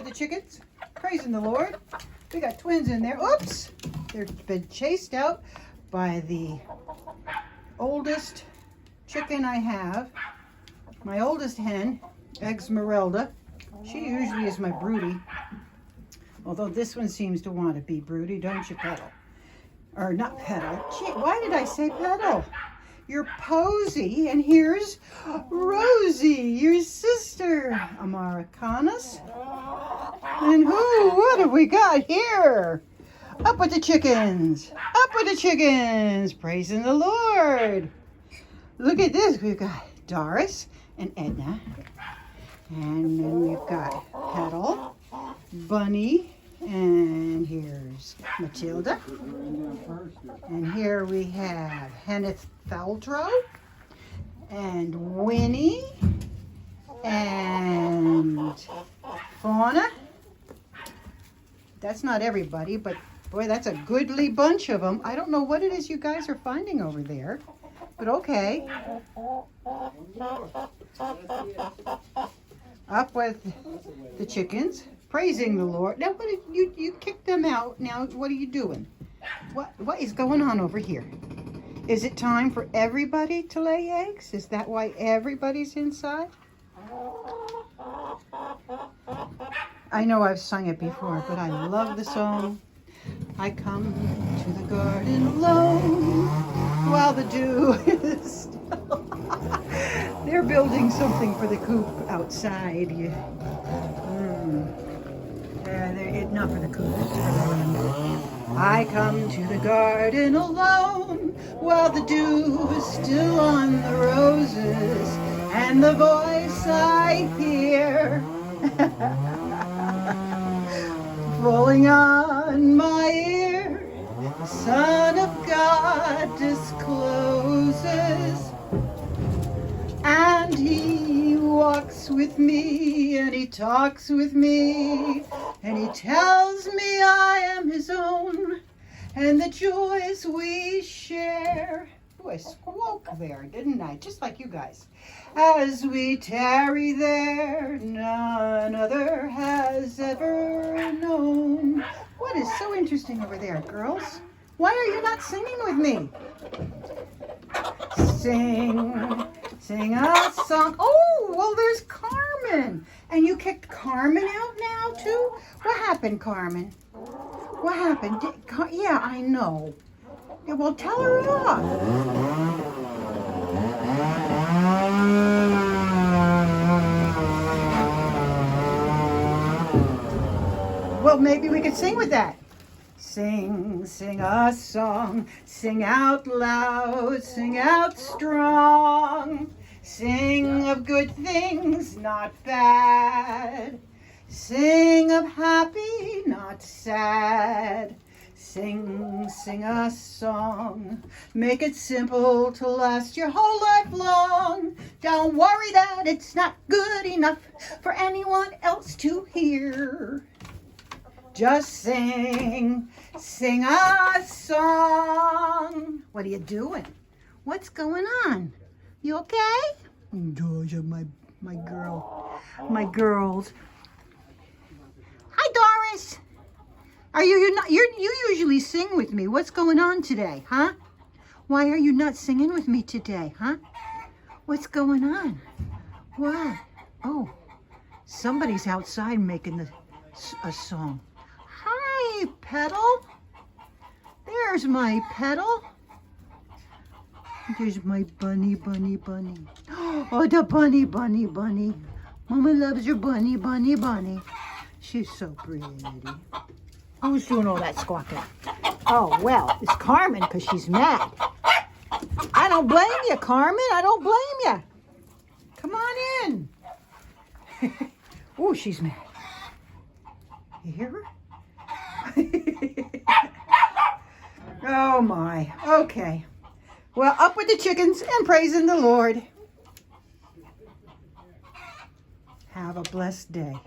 with the chickens, praising the Lord. We got twins in there. Oops! They've been chased out by the oldest chicken I have. My oldest hen, Esmeralda. She usually is my broody. Although this one seems to want to be broody, don't you, Petal? Or not Petal. Gee, why did I say Petal? You're Posy, and here's Rosie, your sister, Americanus. And what have we got here? Up with the chickens, up with the chickens, praising the Lord. Look at this, we've got Doris and Edna, and then we've got Petal, Bunny, and here's Matilda, and here we have Henneth Feldrow, and Winnie, and Fauna. That's not everybody, but boy, that's a goodly bunch of them. I don't know what it is you guys are finding over there, but okay. Up with the chickens, praising the Lord. Now, what did you kicked them out? Now, what are you doing? What is going on over here? Is it time for everybody to lay eggs? Is that why everybody's inside? I know I've sung it before, but I love the song. I come to the garden alone while the dew is still. They're building something for the coop outside. Not for the coop, it's for the hen. I come to the garden alone while the dew is still on the roses, and the voice I hear falling on my ear, the Son of God discloses, and he walks with me, and he talks with me, and he tells me I am his own, and the joys we share. Oh, I spoke there, didn't I? Just like you guys. As we tarry there, none other has ever known. What is so interesting over there, girls? Why are you not singing with me? Sing a song. Oh, well, there's Carmen. And you kicked Carmen out now, too? What happened, Carmen? What happened? Yeah, I know. Yeah, well, tell her off. Well, maybe we could sing with that. Sing a song, sing out loud, sing out strong. Sing of good things, not bad. Sing of happy, not sad. Sing a song. Make it simple to last your whole life long. Don't worry that it's not good enough for anyone else to hear. Just sing a song. What are you doing? What's going on? You okay? Georgia, my girls. Hi, Doris. Are you not? You usually sing with me. What's going on today, huh? Why are you not singing with me today, huh? What's going on? What? Oh, somebody's outside making a song. Hi, Petal. There's my Petal. There's my bunny. Oh, the bunny. Mama loves your bunny. She's so pretty. Who's doing all that squawking? Oh, well, it's Carmen because she's mad. I don't blame you, Carmen. I don't blame you. Come on in. Oh, she's mad. You hear her? Oh, my. Okay. Well, up with the chickens and praising the Lord. Have a blessed day.